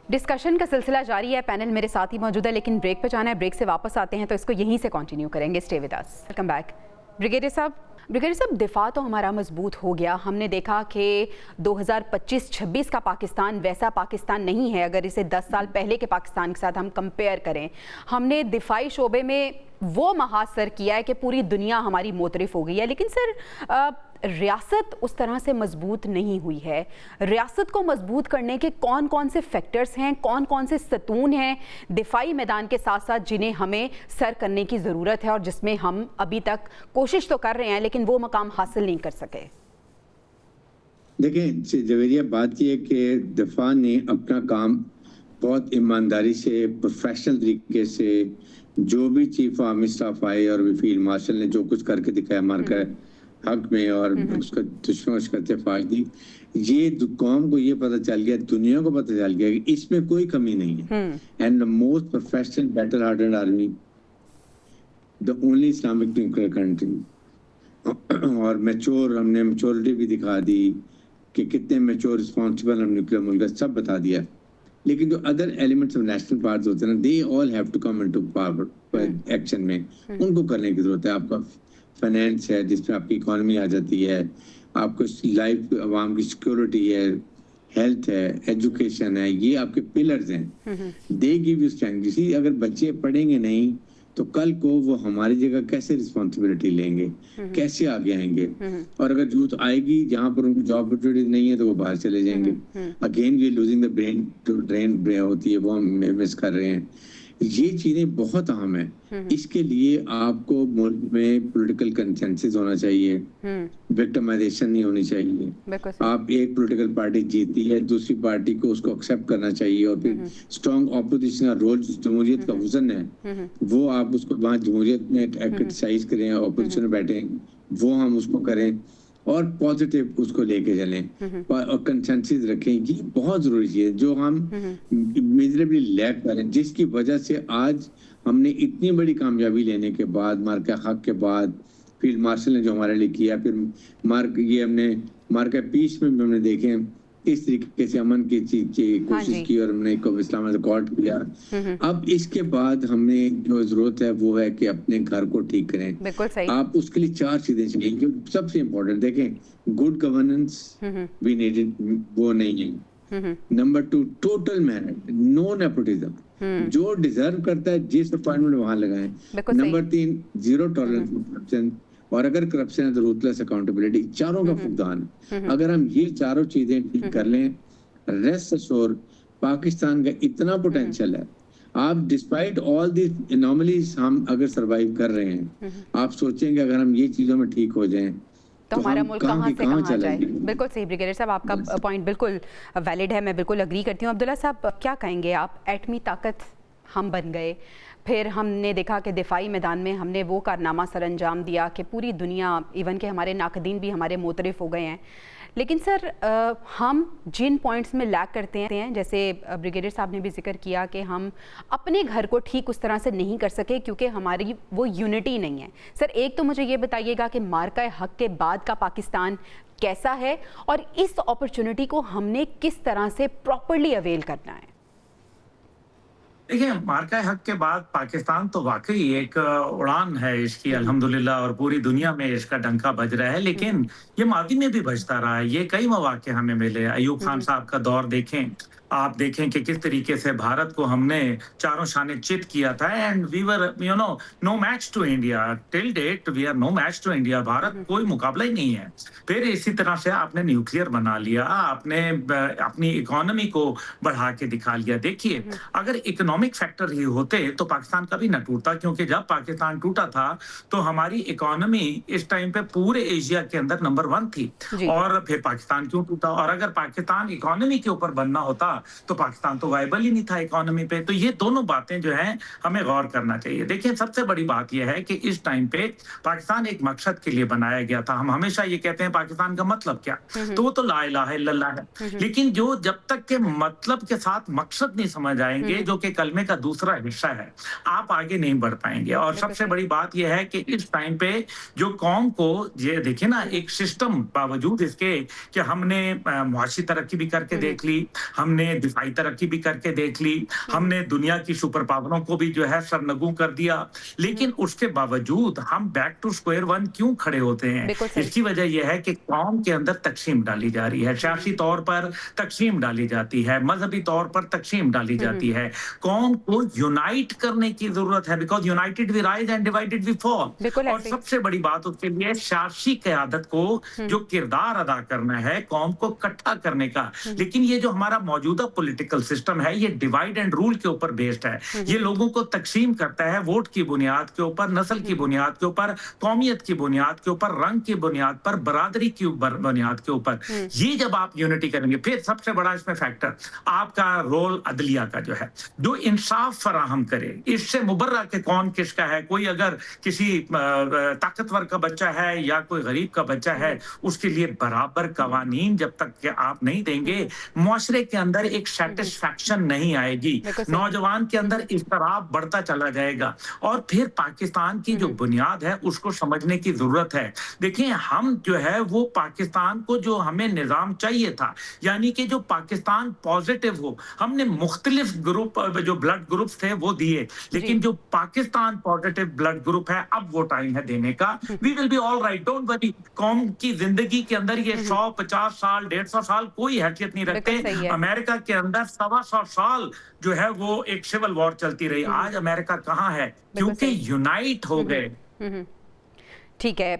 डिस्कशन का सिलसिला जारी है, पैनल मेरे साथ ही मौजूद है, लेकिन ब्रेक पे जाना है, ब्रेक से वापस आते हैं तो इसको यहीं से कंटिन्यू करेंगे। Stay with us. Welcome back. Brigadier साहब, दिफा तो हमारा मजबूत हो गया। हमने देखा कि 2025-26 का पाकिस्तान वैसा पाकिस्तान नहीं है अगर इसे 10 साल पहले के पाकिस्तान के साथ हम कंपेयर करें। हमने दिफाई शोबे में वो महाज सर किया है कि पूरी दुनिया हमारी मोतरफ हो गई है, लेकिन सर रियासत उस तरह से मजबूत नहीं हुई है। रियासत को मजबूत करने के कौन कौन से फैक्टर्स हैं, कौन कौन से सतून हैं दिफाई मैदान के साथ साथ जिन्हें हमें सर करने की ज़रूरत है और जिसमें हम अभी तक कोशिश तो कर रहे हैं लेकिन वो मकाम हासिल नहीं कर सके? देखिए जवेरिया, बात यह है कि दफा ने अपना काम बहुत ईमानदारी से, प्रोफेशनल तरीके से, जो भी चीफ आर्मी स्टाफ आए और फील्ड मार्शल ने जो कुछ करके दिखाया हमारे हक में और उसका दुश्मन करते फाश दी, ये कौम को ये पता चल गया, दुनिया को पता चल गया कि इसमें कोई कमी नहीं है। And the most professional, better hearted army, the only Islamic nuclear country. और मैच्योर, हमने मैच्योरिटी भी दिखा दी कि कितने मैच्योर रिस्पॉन्सिबल हम न्यूक्लियर मुल्क, सब बता दिया। लेकिन जो other elements of national parts होते हैं ना, they all have to come into power action में, उनको करने की जरूरत है। आपका फाइनेंस है जिसमें आपकी इकोनॉमी आ जाती है, आपको लाइफ, आवाम की सिक्योरिटी है, हेल्थ है, एजुकेशन है, ये आपके पिलर्स हैं। They give you strength. अगर बच्चे पढ़ेंगे नहीं तो कल को वो हमारी जगह कैसे रिस्पॉन्सिबिलिटी लेंगे, कैसे आगे आएंगे? और अगर यूथ आएगी जहाँ पर उनको जॉब अपॉर्चुनिटीज नहीं है तो वो बाहर चले जाएंगे। Again we losing the brain, drain होती है, वो हम मिस कर रहे हैं। ये चीजें बहुत अहम है। इसके लिए आपको मुल्क में पॉलिटिकल कंसेंसस होना चाहिए, विक्टिमाइजेशन नहीं होनी चाहिए। आप एक पॉलिटिकल पार्टी जीती है, दूसरी पार्टी को उसको एक्सेप्ट करना चाहिए और फिर स्ट्रॉन्ग ऑपोजिशन का रोल, जमहूरियत का हुस्न है वो आप उसको वहाँ जमहूरियत में क्रिटिसाइज करें, ऑपोजिशन में बैठे वो हम उसको करें और पॉजिटिव उसको लेके चलें और कंसेंसस रखें। ये बहुत जरूरी है जो हम मिजरेबली लैक करें, जिसकी वजह से आज हमने इतनी बड़ी कामयाबी लेने के बाद, मार्का हक के बाद, फील्ड मार्शल ने जो हमारे लिए किया, फिर ये हमने मार्का पीस में भी हमने देखे इस तरीके से अमन की चीज की कोशिश की और हमने इस्लाम रिकॉर्ड किया। अब इसके बाद हमें जो जरूरत है वो है कि अपने घर को ठीक करें। बिल्कुल सही। आप उसके लिए 4 चीजें चाहिए जो सबसे इम्पोर्टेंट, देखें, गुड गवर्नेंस वी नीडेड, वो नहीं है। Number 2, total merit, no nepotism, जो डिजर्व करता है जिस अपॉइंटमेंट वहां लगाएं। Number 3, zero tolerance for corruption, और अगर करप्शन है तो रूथलेस अकाउंटेबिलिटी, चारों का फुकदान। अगर हम ये चारों चीजें ठीक कर लें, रेस्ट अश्योर पाकिस्तान का इतना पोटेंशियल है। आप डिस्पाइट ऑल दिस एनोमलीज हम अगर सरवाइव कर रहे हैं, आप सोचेंगे अगर हम ये चीजों में ठीक हो जाएं तो हमारा मुल्क कहाँ से कहाँ जाए। बिल्कुल सही ब्रिगेडियर साहब, आपका पॉइंट बिल्कुल वैलिड है, मैं बिल्कुल अग्री करती हूँ। अब्दुल्ला साहब क्या कहेंगे आप, एटमी ताकत हम बन गए, फिर हमने देखा कि दिफाई मैदान में हमने वो कारनामा सर अंजाम दिया कि पूरी दुनिया, इवन के हमारे नाकदीन भी हमारे मोतरफ हो गए हैं। लेकिन सर हम जिन पॉइंट्स में लैग करते हैं, जैसे ब्रिगेडियर साहब ने भी जिक्र किया कि हम अपने घर को ठीक उस तरह से नहीं कर सके क्योंकि हमारी वो यूनिटी नहीं है। सर एक तो मुझे ये बताइएगा कि मार्का हक के बाद का पाकिस्तान कैसा है और इस अपॉर्चुनिटी को हमने किस तरह से प्रॉपर्ली अवेल करना है? देखिए, मार्का हक के बाद पाकिस्तान तो वाकई एक उड़ान है इसकी, अल्हम्दुलिल्लाह, और पूरी दुनिया में इसका डंका बज रहा है। लेकिन ये मादी में भी बजता रहा है। ये कई मौके हमें मिले। अयूब खान साहब का दौर देखें, आप देखें कि किस तरीके से भारत को हमने चारों शाने चित किया था, and we were no match to India till date. We are no match to India. Bharat कोई मुकाबला ही नहीं है। फिर इसी तरह से आपने न्यूक्लियर बना लिया, आपने अपनी इकोनॉमी को बढ़ा के दिखा लिया। देखिए, अगर इकोनॉमिक फैक्टर ही होते तो पाकिस्तान कभी न टूटता, क्योंकि जब पाकिस्तान टूटा था तो हमारी इकोनॉमी इस टाइम पे पूरे एशिया के अंदर नंबर 1 थी। और फिर पाकिस्तान क्यों टूटा? और अगर पाकिस्तान इकोनॉमी के ऊपर बनना होता तो पाकिस्तान तो वायबल ही नहीं था इकोनॉमी पे। तो ये दोनों बातें जो हैं हमें गौर करना चाहिए। देखिए, सबसे बड़ी बात यह है कि इस टाइम पे पाकिस्तान एक मकसद के लिए बनाया गया था। हम हमेशा ये कहते हैं पाकिस्तान का मतलब क्या, तो वो तो ला इलाहा इल्लल्लाह है। लेकिन जो जब तक के मतलब के साथ मकसद नहीं समझ आएंगे, जो कि कलमे का दूसरा हिस्सा है, आप आगे नहीं बढ़ पाएंगे। और सबसे बड़ी बात यह है कि इस टाइम पे जो कौम को, ये देखिए ना, एक सिस्टम, बावजूद इसके कि हमने मुआशी तरक्की भी करके देख ली, हमने दिफाई तरक्की भी करके देख ली, हमने दुनिया की सुपर पावरों को भी जो है सरनगू कर दिया, लेकिन उसके बावजूद हम बैक टू स्क्वायर 1 क्यों खड़े होते हैं? इसकी वजह यह है कि कौम के अंदर तकसीम डाली जा रही है, सियासी तौर पर तकसीम डाली जाती है, मजहबी तौर पर तकसीम डाली जाती है। कौम को यूनाइट करने की जरूरत है, because united we rise and divided we fall. और सबसे बड़ी बात उसके लिए सियासी क़यादत को जो किरदार अदा करना है कौम को इकट्ठा करने का। लेकिन ये जो हमारा मौजूदा पॉलिटिकल सिस्टम है, ये डिवाइड एंड रूल के ऊपर बेस्ड है। ये लोगों को तकसीम करता है वोट की बुनियाद के ऊपर, नस्ल की बुनियाद के ऊपर, कौमियत की बुनियाद के ऊपर, रंग की बुनियाद पर, बरादरी की बुनियाद के ऊपर। ये जब आप यूनिटी करेंगे, फिर सबसे बड़ा इसमें फैक्टर आपका रोल अदलिया का जो है, जो इंसाफ फराहम करे। इससे मुबर्रा के कौन किसका है, कोई अगर किसी ताकतवर का बच्चा है या कोई गरीब का बच्चा है, उसके लिए बराबर कवानीन जब तक कि आप नहीं देंगे, मुआशरे के अंदर एक सेटिस्फैक्शन नहीं आएगी, नौजवान के अंदर इस्तराब बढ़ता चला जाएगा। और फिर पाकिस्तान की जो बुनियाद है उसको समझने की जरूरत है। देखिए, हम जो है वो पाकिस्तान को, जो हमें निजाम चाहिए था, यानी कि जो पाकिस्तान पॉजिटिव हो, हमने मुख्तलिफ ग्रुप, जो ब्लड ग्रुप थे वो दिए, लेकिन जो पाकिस्तान पॉजिटिव ब्लड ग्रुप है, अब वो टाइम है देने का। We will be all right, don't worry. कौम की जिंदगी के अंदर ये 150 साल 150 साल कोई हैसियत नहीं रखते। अमेरिका के अंदर 125 साल जो है वो एक सिविल वॉर चलती रही। आज अमेरिका कहाँ है? क्योंकि यूनाइट हो गए। ठीक है,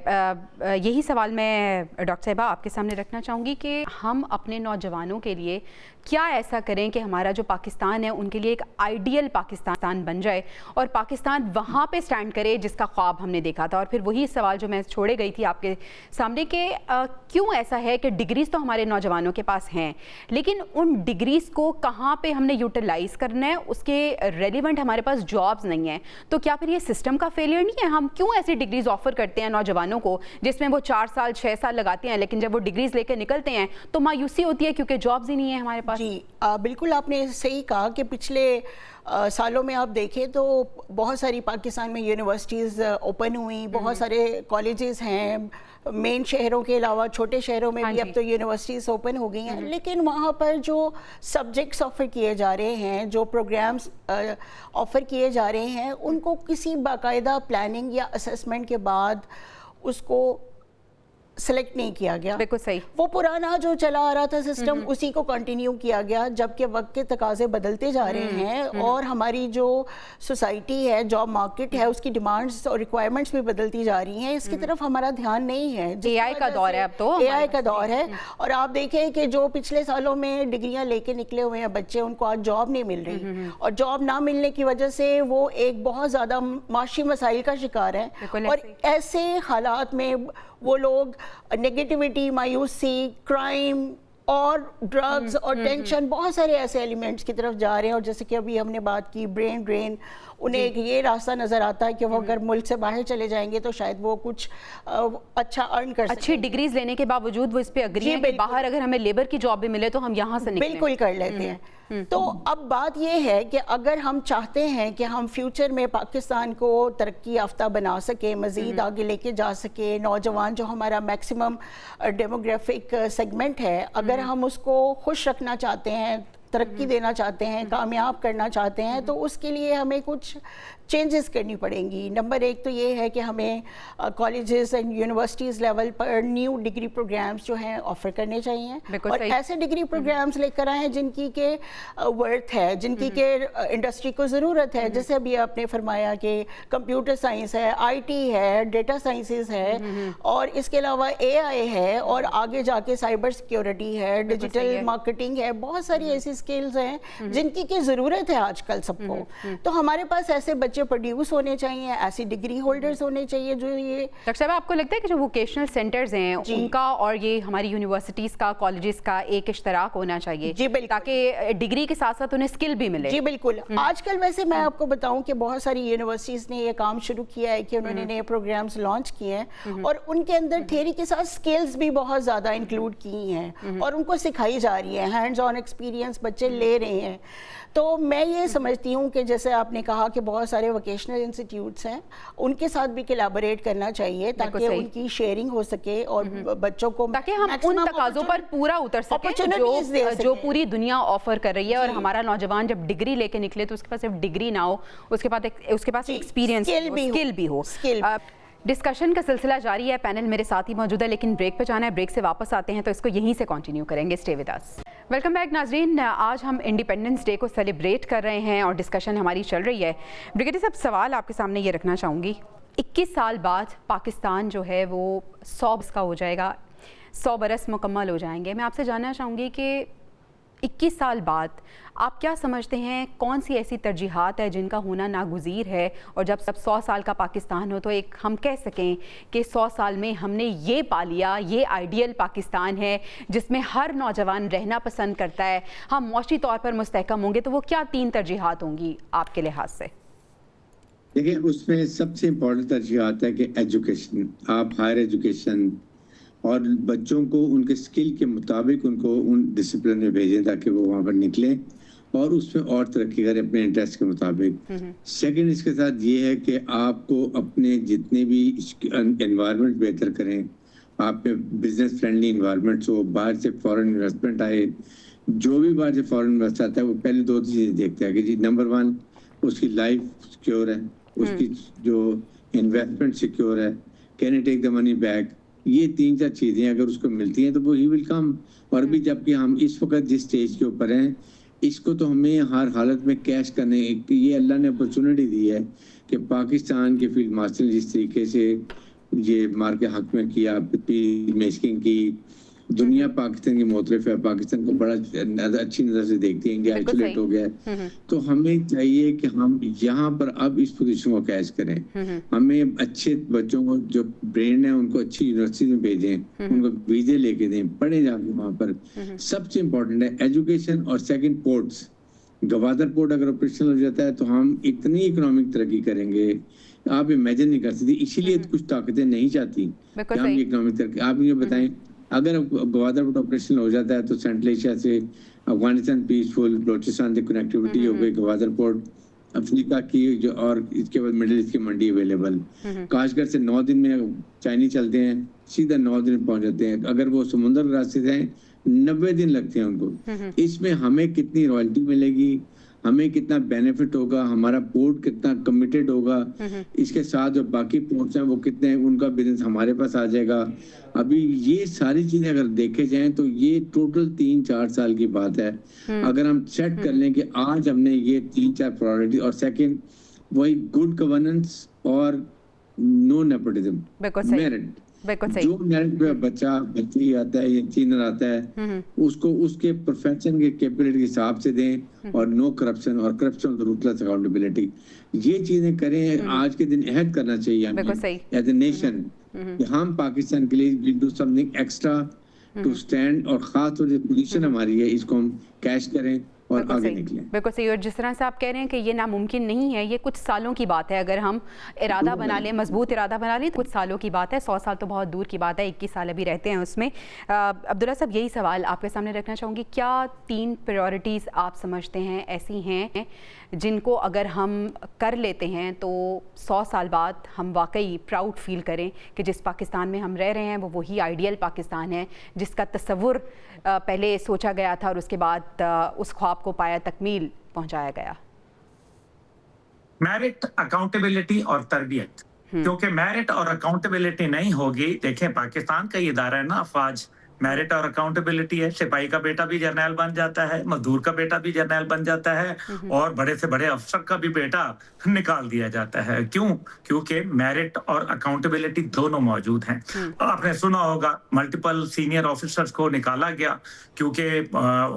यही सवाल मैं डॉक्टर साहिबा आपके सामने रखना चाहूँगी कि हम अपने नौजवानों के लिए क्या ऐसा करें कि हमारा जो पाकिस्तान है उनके लिए एक आइडियल पाकिस्तान बन जाए और पाकिस्तान वहाँ पे स्टैंड करे जिसका ख्वाब हमने देखा था। और फिर वही सवाल जो मैं छोड़े गई थी आपके सामने कि क्यों ऐसा है कि डिग्रीज़ तो हमारे नौजवानों के पास हैं, लेकिन उन डिग्रीज़ को कहाँ पे हमने यूटिलाइज़ करना है, उसके रेलिवेंट हमारे पास जॉब्स नहीं हैं। तो क्या फिर ये सिस्टम का फेलियर नहीं है? हम क्यों ऐसी डिग्रीज़ ऑफर करते हैं नौजवानों को जिसमें वो 4 साल 6 साल लगाते हैं, लेकिन जब वो डिग्रीज़ लेकर निकलते हैं तो मायूसी होती है क्योंकि जॉब्स ही नहीं है हमारे पास। जी बिल्कुल, आपने सही कहा कि पिछले सालों में आप देखें तो बहुत सारी पाकिस्तान में यूनिवर्सिटीज़ ओपन हुई, बहुत सारे कॉलेजेस हैं, मेन शहरों के अलावा छोटे शहरों में भी अब तो यूनिवर्सिटीज़ ओपन हो गई हैं। लेकिन वहाँ पर जो सब्जेक्ट्स ऑफ़र किए जा रहे हैं, जो प्रोग्राम्स ऑफ़र किए जा रहे हैं, उनको किसी बाकायदा प्लानिंग या असेसमेंट के बाद उसको सेलेक्ट नहीं किया गया। बिल्कुल सही। वो पुराना जो चला आ रहा था सिस्टम, उसी को कंटिन्यू किया गया, जबकि वक्त के तकाजे बदलते जा रहे हैं और हमारी जो सोसाइटी है, जॉब मार्केट है, उसकी डिमांड्स और रिक्वायरमेंट्स भी बदलती जा रही हैं। इसकी तरफ हमारा ध्यान नहीं है। AI का दौर है, अब तो AI का दौर है। और आप देखें कि जो पिछले सालों में डिग्रियां लेके निकले हुए हैं बच्चे, उनको आज जॉब नहीं मिल रही, और जॉब ना मिलने की वजह से वो एक बहुत ज़्यादा माशी मसाइल का शिकार है। और ऐसे हालात में वो लोग नेगेटिविटी, मायूसी, क्राइम اور ڈرگز اور ٹینشن، بہت سارے ایسے ایلیمنٹس کی طرف جا رہے ہیں. اور جیسے کہ ابھی ہم نے بات کی برین ڈرین، انہیں ایک یہ راستہ نظر آتا ہے کہ وہ اگر ملک سے باہر چلے جائیں گے تو شاید وہ کچھ اچھا ارن کر سکیں. اچھی ڈگریز لینے کے باوجود وہ اس پہ اگری ہیں کہ باہر اگر ہمیں لیبر کی جاب بھی ملے تو ہم یہاں سے نکلیں. بالکل کر لیتے ہیں. تو اب بات یہ ہے کہ اگر ہم چاہتے ہیں کہ ہم فیوچر میں پاکستان کو ترقی یافتہ بنا سکیں، مزید آگے لے کے جا سکیں، نوجوان جو ہمارا میکسیمم ڈیموگرافک سیگمنٹ ہے، اگر ہم اس کو خوش رکھنا چاہتے ہیں، ترقی دینا چاہتے ہیں، کامیاب کرنا چاہتے ہیں، تو اس کے لیے ہمیں کچھ چینجز کرنی پڑیں گی. نمبر ایک تو یہ ہے کہ ہمیں کالجز اینڈ یونیورسٹیز لیول پر نیو ڈگری پروگرامز جو ہیں آفر کرنے چاہیے، اور ایسے ڈگری پروگرامز لے کر آئیں جن کی کہ ورتھ ہے، جن کی کہ انڈسٹری کو ضرورت ہے. جیسے ابھی آپ نے فرمایا کہ کمپیوٹر سائنس ہے، آئی ٹی ہے، ڈیٹا سائنسز ہے، اور اس کے علاوہ اے آئی ہے، اور آگے جا کے سائبر سیکیورٹی ہے، ڈیجیٹل مارکیٹنگ ہے. بہت ساری ایسی اسکلز ہیں جن کی کہ ضرورت ہے آج کل سب کو. تو ہمارے پاس ایسے بچے پروڈیوس ہونے چاہیے، ایسی ڈگری ہولڈرز ہونے چاہیے جو یہ. ڈاکٹر صاحب، آپ کو لگتا ہے کہ جو ووکیشنل سینٹرز ہیں ان کا اور یہ ہماری یونیورسٹیز کا، کالجز کا ایک اشتراک ہونا چاہیے؟ جی بالکل، تاکہ ڈگری کے ساتھ ساتھ انہیں اسکل بھی ملے. جی بالکل. آج کل ویسے میں آپ کو بتاؤں کہ بہت ساری یونیورسٹیز نے یہ کام شروع کیا ہے کہ انہوں نے نئے پروگرامز لانچ کیے ہیں، اور ان کے اندر تھیوری کے ساتھ اسکلز بھی بہت زیادہ انکلوڈ کی ہیں، اور ان کو سکھائی جا رہی ہے. ہینڈز آن ایکسپیرینس بچے لے رہے ہیں. تو میں یہ سمجھتی ہوں کہ جیسے آپ نے کہا کہ بہت سارے ووکیشنل انسٹیٹیوٹس ہیں، ان کے ساتھ بھی کولیبوریٹ کرنا چاہیے تاکہ ان کی شیئرنگ ہو سکے اور بچوں کو، تاکہ ہم ان تقاضوں پر پورا اتر سکیں جو پوری دنیا آفر کر رہی ہے. اور ہمارا نوجوان جب ڈگری لے کے نکلے تو اس کے پاس صرف ڈگری نہ ہو، اس کے پاس ایکسپیرینس، اسکل بھی ہو. ڈسکشن کا سلسلہ جاری ہے، پینل میرے ساتھ ہی موجود ہے، لیکن بریک پہ جانا ہے. بریک سے واپس آتے ہیں تو اس کو یہیں سے کنٹینیو کریں گے. Stay with us. Welcome back ناظرین. آج ہم انڈیپینڈنس ڈے کو سیلیبریٹ کر رہے ہیں اور ڈسکشن ہماری چل رہی ہے. بریگیڈیئر صاحب، سوال آپ کے سامنے یہ رکھنا چاہوں گی. 21 سال بعد پاکستان جو ہے وہ 100 برس کا ہو جائے گا، 100 برس مکمل ہو جائیں گے. میں آپ سے جاننا چاہوں گی کہ 21 سال بعد آپ کیا سمجھتے ہیں کون سی ایسی ترجیحات ہے جن کا ہونا ناگزیر ہے، اور جب سب 100 سال کا پاکستان ہو تو ایک ہم کہہ سکیں کہ 100 سال میں ہم نے یہ پا لیا، یہ آئیڈیل پاکستان ہے جس میں ہر نوجوان رہنا پسند کرتا ہے، ہم معاشی طور پر مستحکم ہوں گے. تو وہ کیا 3 ترجیحات ہوں گی آپ کے لحاظ سے؟ دیکھیں، اس میں سب سے امپورٹنٹ ترجیحات ہے کہ ایجوکیشن، آپ ہائر ایجوکیشن، اور بچوں کو ان کے اسکل کے مطابق ان کو ان ڈسپلن میں بھیجیں تاکہ وہ وہاں پر نکلیں اور اس میں اور ترقی کریں اپنے انٹرسٹ کے مطابق. سیکنڈ، اس کے ساتھ یہ ہے کہ آپ کو اپنے جتنے بھی انوائرمنٹ بہتر کریں، آپ میں بزنس فرینڈلی انوائرمنٹس ہو، باہر سے فورن انویسٹمنٹ آئے. جو بھی باہر سے فورن انویسٹ آتا ہے وہ پہلے 2 چیزیں دیکھتا ہے کہ جی نمبر 1 اس کی لائف سیکیور ہے، اس کی جو انویسٹمنٹ سیکیور ہے، can he take the money back. یہ 3-4 چیزیں اگر اس کو ملتی ہیں تو وہ ہی ول کم. اور بھی جبکہ ہم اس وقت جس اسٹیج کے اوپر ہیں، اس کو تو ہمیں ہر حالت میں کیش کرنے، یہ اللہ نے اپرچونٹی دی ہے کہ پاکستان کے فیلڈ مارشل نے جس طریقے سے یہ مار کے حق میں کیا، میسکنگ کی، دنیا پاکستان کی معترف ہے، پاکستان کو بڑا اچھی نظر سے دیکھتی ہے، انڈیا آئسولیٹ ہو گیا ہے. تو ہمیں چاہیے کہ ہم یہاں پر اب اس پوزیشن کو کیچ کریں. ہمیں اچھے بچوں کو جو برین ہے ان کو اچھی یونیورسٹی میں بھیجیں، ان کو ویزے لے کے دیں، پڑھیں جا کے وہاں پر. سب سے امپورٹنٹ ہے ایجوکیشن. اور سیکنڈ، پورٹس. گوادر پورٹ اگر آپریشنل ہو جاتا ہے تو ہم اتنی اکنامک ترقی کریں گے آپ امیجن نہیں کر سکتی. اسی لیے کچھ طاقتیں نہیں چاہتی کہ ہم اکنامک ترقی. آپ یہ بتائیں اگر گوادر پورٹ آپریشن ہو جاتا ہے تو سینٹرل ایشیا سے افغانستان پیسفل، بلوچستان سے کنیکٹیوٹی ہو گئی. گوادر پورٹ افریقہ کی جو، اور اس کے بعد مڈل ایسٹ کی منڈی اویلیبل. کاشگر سے 9 دن میں چائنی چلتے ہیں، سیدھا 9 دن پہنچ جاتے ہیں. اگر وہ سمندر راستے سے ہیں 90 دن لگتے ہیں ان کو. اس میں ہمیں کتنی رائلٹی ملے گی، ہمیں کتنا بینیفٹ ہوگا، ہمارا پورٹ کتنا کمیٹڈ ہوگا، اس کے ساتھ جو باقی پورٹس ہیں وہ کتنے، ان کا بزنس ہمارے پاس آ جائے گا. ابھی یہ ساری چیزیں اگر دیکھے جائیں تو یہ ٹوٹل 3-4 سال کی بات ہے. اگر ہم سیٹ کر لیں کہ آج ہم نے یہ 3-4 پرائورٹی، اور سیکنڈ وہی گڈ گورننس اور نو نیپوٹزم، میرٹ. جو میرٹ پہ بچی آتا ہے یا انجینئر آتا ہے اس کو اس کے پروفیشن کے کیپبلٹی کے حساب سے دیں، اور نو کرپشن، اور کرپشن روٹلیس اکاؤنٹیبلٹی. یہ چیزیں کریں. آج کے دن عہد کرنا چاہیے ہمیں ایز اے نیشن کہ ہم پاکستان کے لیے do something extra to stand, और खास तौर से पोजीशन हमारी है, इसको हम कैच करें और आगे निकलें। बिल्कुल सही। और जिस तरह से आप कह रहे हैं कि ये नामुमकिन नहीं है, ये कुछ सालों की बात है। अगर हम इरादा बना लें, मजबूत इरादा बना लें, तो कुछ सालों की बात है। 100 साल तो बहुत दूर की बात है, 21 साल अभी रहते हैं उसमें। अब्दुल्ला साहब, यही सवाल आपके सामने रखना चाहूँगी, क्या 3 प्रायोरिटीज़ आप समझते हैं ऐसी हैं जिनको अगर हम कर लेते हैं तो 100 साल बाद हम वाकई प्राउड फील करें कि जिस पाकिस्तान में हम रह रहे हैं वो वही आइडियल पाकिस्तान है जिसका तस्वुर पहले सोचा गया था और उसके बाद उस ख्वाब को पाया तकमील पहुंचाया गया? मेरिट, अकाउंटेबिलिटी और तरबियत। क्योंकि मेरिट और अकाउंटेबिलिटी नहीं होगी, देखें पाकिस्तान का ये इदारा है ना, अफवाज, मेरिट और अकाउंटेबिलिटी है। सिपाही का बेटा भी जर्नैल बन जाता है, मजदूर का बेटा भी जर्नैल बन जाता है, और बड़े से बड़े अफसर का भी बेटा निकाल दिया जाता है। क्यों? क्योंकि मेरिट और अकाउंटेबिलिटी दोनों मौजूद हैं। आपने सुना होगा मल्टीपल सीनियर ऑफिसर्स को निकाला गया क्योंकि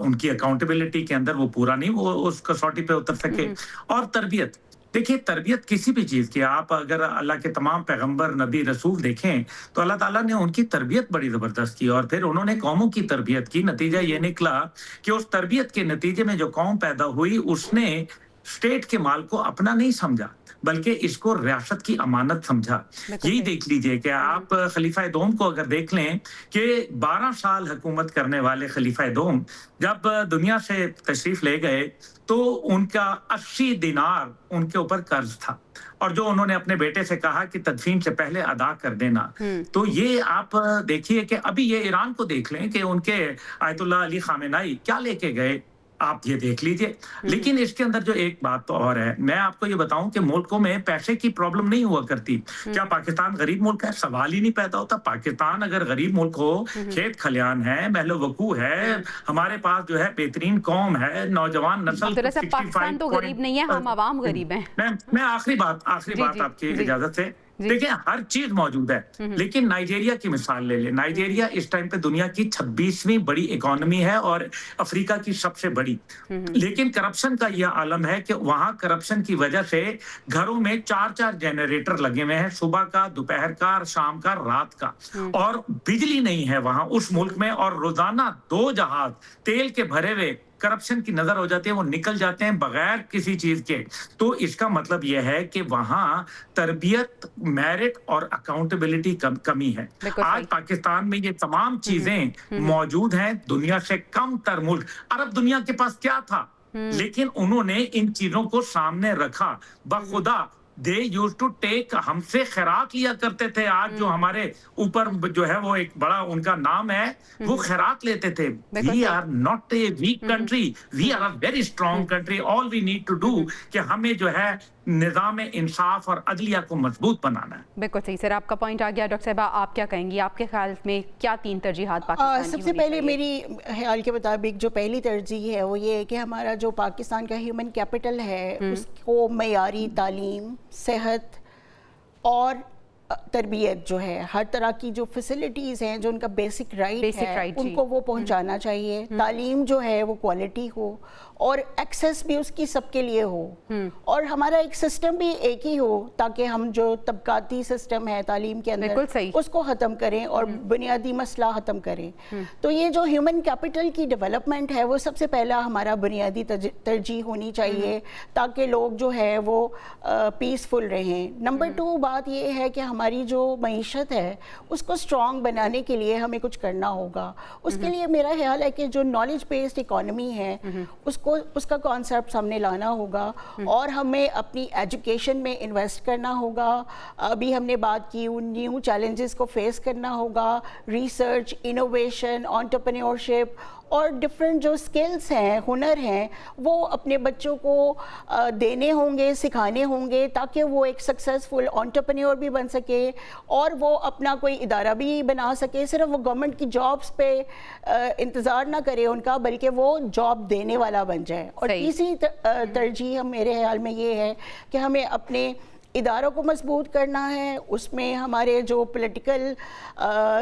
उनकी अकाउंटेबिलिटी के अंदर वो पूरा नहीं वो उस कसौटी पे उतर सके। और तरबियत, देखिए तरबियत किसी भी चीज की, आप अगर अल्लाह के तमाम पैगंबर, नबी, रसूल देखें तो अल्लाह ताला ने उनकी तरबियत बड़ी जबरदस्त की, और फिर उन्होंने कौमों की तरबियत की। नतीजा ये निकला कि उस तरबियत के नतीजे में जो कौम पैदा हुई उसने स्टेट के माल को अपना नहीं समझा बल्कि इसको रियासत की अमानत समझा। यही देख लीजिए कि आप खलीफा दोम को अगर देख लें कि 12 साल हुकूमत करने वाले खलीफा दोम जब दुनिया से तशरीफ ले गए तो उनका 80 दिनार उनके ऊपर कर्ज था, और जो उन्होंने अपने बेटे से कहा कि तदफीन से पहले अदा कर देना। तो ये आप देखिए कि अभी ये ईरान को देख लें कि उनके आयतुल्लाह अली खामेनाई क्या लेके गए, आप ये देख लीजिए। लेकिन इसके अंदर जो एक बात तो और है, मैं आपको ये बताऊं कि मुल्कों में पैसे की प्रॉब्लम नहीं हुआ करती। क्या पाकिस्तान गरीब मुल्क है? सवाल ही नहीं पैदा होता। पाकिस्तान अगर गरीब मुल्क हो, खेत खलियान है, महलो वकू है, हमारे पास जो है बेहतरीन कौम है, नौजवान नस्ल। पाकिस्तान तो गरीब नहीं है, हम आवाम गरीब हैं। मैं आखिरी बात आपकी इजाजत से, देखिए हर चीज मौजूद है। लेकिन नाइजीरिया की मिसाल ले ले। नाइजीरिया इस टाइम पे दुनिया की 26वीं बड़ी इकोनॉमी है और अफ्रीका की सबसे बड़ी। लेकिन करप्शन का यह आलम है कि वहां करप्शन की वजह से घरों में 4-4 जनरेटर लगे हुए हैं, सुबह का, दोपहर का, शाम का, रात का, और बिजली नहीं है वहां उस मुल्क में। और रोजाना 2 जहाज तेल के भरे हुए करप्शन की नजर हो जाती है, वो निकल जाते हैं बगैर किसी चीज के। तो इसका मतलब यह है कि वहां तरबियत, मेरिट और अकाउंटेबिलिटी कमी है। आज पाकिस्तान में ये तमाम चीजें मौजूद हैं। दुनिया से कम तर मुल्क, अरब दुनिया के पास क्या था, लेकिन उन्होंने इन चीजों को सामने रखा। बखुदा दे यूज्ड टू टेक, हमसे खैरात लिया करते थे। आज जो हमारे ऊपर जो है वो एक बड़ा उनका नाम है, वो खैरात लेते थे। We are not a weak country, we are a very strong country. All we need to do कि हमें जो है निज़ाम इंसाफ और अदलिया को मजबूत बनाना है। बिल्कुल सही सर, आपका पॉइंट आ गया। डॉक्टर साहबा, आप क्या कहेंगी? आपके ख्याल में क्या 3 तरजीहात पाकिस्तान की सबसे पहले मेरी ख्याल के मुताबिक जो पहली तरजीह है वो ये है कि हमारा जो पाकिस्तान का ह्यूमन कैपिटल है उसको मयारी तालीम, सेहत और तरबियत जो है, हर तरह की जो फैसिलिटीज़ हैं, जो उनका बेसिक राइट है, उनको वो पहुंचाना चाहिए। तालीम जो है वो क्वालिटी हो और एक्सेस भी उसकी सबके लिए हो, और हमारा एक सिस्टम भी एक ही हो ताकि हम जो तबकाती सिस्टम है तालीम के अंदर उसको ख़त्म करें और बुनियादी मसला ख़त्म करें। तो ये जो ह्यूमन कैपिटल की डेवलपमेंट है वो सबसे पहला हमारा बुनियादी तरजीह होनी चाहिए ताकि लोग जो है वो पीसफुल रहें। नंबर 2 बात ये है कि हमारी जो मईशत है उसको स्ट्रॉन्ग बनाने के लिए हमें कुछ करना होगा। उसके लिए मेरा ख्याल है कि जो नॉलेज बेस्ड इकोनॉमी है उसका कॉन्सेप्ट सामने लाना होगा, और हमें अपनी एजुकेशन में इन्वेस्ट करना होगा। अभी हमने बात की उन न्यू चैलेंजेस को फेस करना होगा, रिसर्च, इनोवेशन, एंटरप्रेन्योरशिप और डिफरेंट जो स्किल्स हैं, हुनर हैं, वो अपने बच्चों को देने होंगे, सिखाने होंगे ताकि वो एक सक्सेसफुल एंटरप्रेन्योर भी बन सके और वो अपना कोई इदारा भी बना सके। सिर्फ वो गवर्नमेंट की जॉब्स पे इंतज़ार ना करे उनका, बल्कि वो जॉब देने वाला बन जाए। और तीसरी तरजीह मेरे ख्याल में ये है कि हमें अपने اداروں کو مضبوط کرنا ہے, اس میں ہمارے جو پولیٹیکل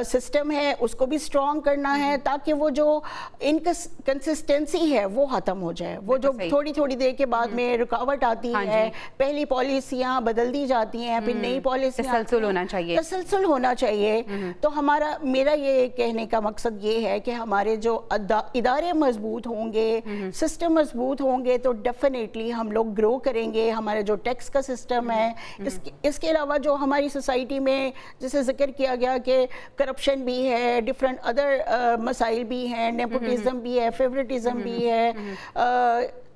سسٹم ہے اس کو بھی اسٹرانگ کرنا ہے, تاکہ وہ جو انکنسسٹنسی ہے وہ ختم ہو جائے. وہ جو تھوڑی تھوڑی دیر کے بعد میں رکاوٹ آتی ہے, پہلی پالیسیاں بدل دی جاتی ہیں, پھر نئی پالیسیاں, تسلسل ہونا چاہیے, تسلسل ہونا چاہیے. تو میرا یہ کہنے کا مقصد یہ ہے کہ ہمارے جو ادارے مضبوط ہوں گے, سسٹم مضبوط ہوں گے, تو ڈیفینیٹلی ہم لوگ گرو کریں گے. ہمارے جو ٹیکس کا سسٹم ہے, اس کے علاوہ جو ہماری سوسائٹی میں جیسے ذکر کیا گیا کہ کرپشن بھی ہے, ڈفرینٹ ادر مسائل بھی ہیں, نیپوٹزم بھی ہے, فیورٹزم بھی ہے,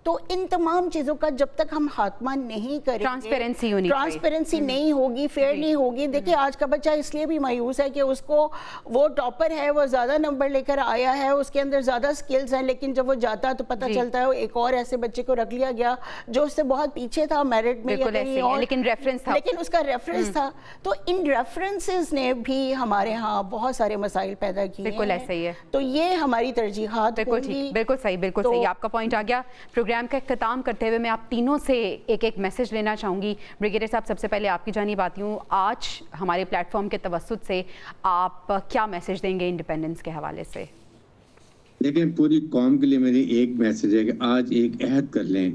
تو ان تمام چیزوں کا جب تک ہم خاتمہ نہیں کریں گے, ٹرانسپیرنسی نہیں ہوگی, فیئر نہیں ہوگی. دیکھیں آج کا بچہ اس لیے بھی مایوس ہے کہ اس کو وہ ٹاپر ہے, وہ زیادہ نمبر لے کر آیا ہے, اس کے اندر زیادہ سکلز ہیں, لیکن جب وہ جاتا ہے تو پتہ چلتا ہے وہ ایک اور ایسے بچے کو رکھ لیا گیا جو اس سے بہت پیچھے تھا میرٹ میں یا کہیں اور, لیکن اس کا ریفرنس تھا. تو ان ریفرنسز نے بھی ہمارے ہاں بہت سارے مسائل پیدا کیے. بالکل ایسا ہی ہے. تو یہ ہماری ترجیحات ہوں گی. بالکل صحیح, بالکل صحیح, آپ کا پوائنٹ آ گیا. پروگرام کا اختتام کرتے ہوئے میں آپ تینوں سے ایک ایک میسج لینا چاہوں گی. بریگیڈیئر صاحب, سب سے پہلے آپ کی جانب آتی ہوں. آج ہمارے پلیٹ فارم کے توسط سے آپ کیا میسج دیں گے انڈیپینڈنس کے حوالے سے؟ دیکھیں, پوری قوم کے لیے میری ایک میسج ہے کہ آج ایک عہد کر لیں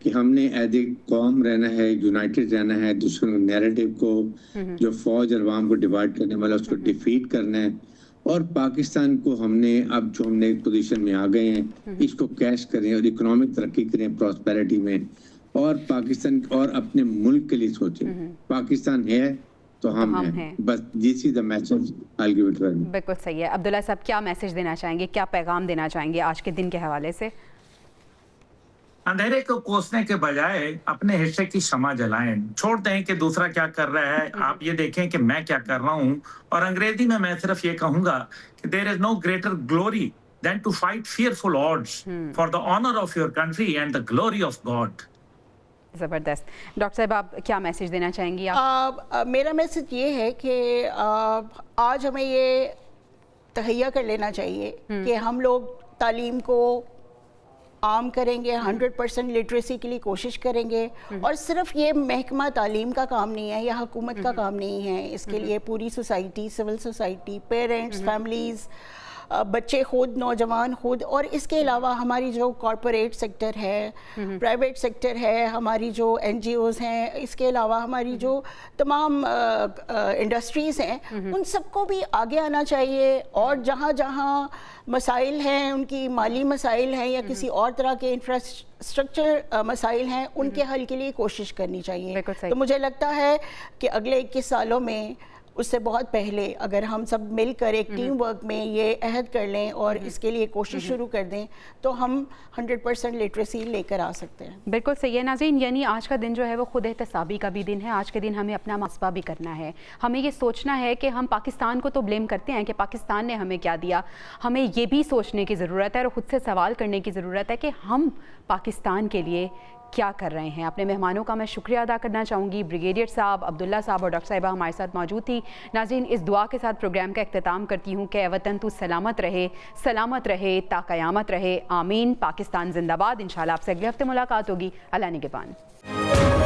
کہ ہم نے ایز اے قوم رہنا ہے, یونائٹڈ رہنا ہے, دشمن نیریٹو کو جو فوج اور عوام کو ڈیوائڈ کرنے والا اس کو ڈیفیٹ کرنا ہے, اور پاکستان کو ہم نے ایک پوزیشن میں آ گئے ہیں, اس کو کیش کریں اور اکنامک ترقی کریں, پراسپیرٹی میں, اور پاکستان اور اپنے ملک کے لیے سوچیں. پاکستان ہے تو ہم ہیں, بس this is the message I give it. بالکل صحیح ہے. عبداللہ صاحب, کیا میسج دینا چاہیں گے, کیا پیغام دینا چاہیں گے آج کے دن کے حوالے سے؟ اندھیرے کو کوسنے کے بجائے اپنے حصے کی شمع جلائیں, چھوڑ دیں کہ دوسرا کیا کر رہا ہے, آپ یہ دیکھیں کہ میں کیا کر رہا ہوں. اور انگریزی میں صرف یہ کہوں گا کہ there is no greater glory than to fight fearful odds for the honor of your country and the glory of God. زبردست. ڈاکٹر صاحب, آپ کیا میسج دینا چاہیں گی؟ میرا میسج یہ ہے کہ آج ہمیں یہ تہیہ کر لینا چاہیے کہ ہم لوگ تعلیم کو عام کریں گے, 100% لٹریسی کے لیے کوشش کریں گے. اور صرف یہ محکمہ تعلیم کا کام نہیں ہے یا حکومت کا کام نہیں ہے, اس کے لیے پوری society, civil society, parents, families, بچے خود, نوجوان خود, اور اس کے علاوہ ہماری جو کارپوریٹ سیکٹر ہے, پرائیویٹ سیکٹر ہے, ہماری جو این جی اوز ہیں, اس کے علاوہ ہماری جو تمام انڈسٹریز ہیں, ان سب کو بھی آگے آنا چاہیے. اور جہاں جہاں مسائل ہیں, ان کی مالی مسائل ہیں یا کسی اور طرح کے انفراسٹرکچر مسائل ہیں, ان کے حل کے لیے کوشش کرنی چاہیے. تو مجھے لگتا ہے کہ اگلے 21 سالوں میں, اس سے بہت پہلے, اگر ہم سب مل کر ایک ٹیم ورک میں یہ عہد کر لیں اور اس کے لیے کوشش شروع کر دیں, تو ہم 100% لٹریسی لے کر آ سکتے ہیں. بالکل صحیح ہے. ناظرین, یعنی آج کا دن جو ہے وہ خود احتسابی کا بھی دن ہے. آج کے دن ہمیں اپنا محاسبہ بھی کرنا ہے. ہمیں یہ سوچنا ہے کہ ہم پاکستان کو تو بلیم کرتے ہیں کہ پاکستان نے ہمیں کیا دیا. ہمیں یہ بھی سوچنے کی ضرورت ہے اور خود سے سوال کرنے کی ضرورت ہے کہ ہم پاکستان کے لیے کیا کر رہے ہیں. اپنے مہمانوں کا میں شکریہ ادا کرنا چاہوں گی. بریگیڈیئر صاحب, عبداللہ صاحب اور ڈاکٹر صاحبہ ہمارے ساتھ موجود تھی. ناظرین, اس دعا کے ساتھ پروگرام کا اختتام کرتی ہوں کہ اے وطن تو سلامت رہے, سلامت رہے تا قیامت رہے. آمین. پاکستان زندہ باد. انشاءاللہ آپ سے اگلے ہفتے ملاقات ہوگی. اللہ نگہبان.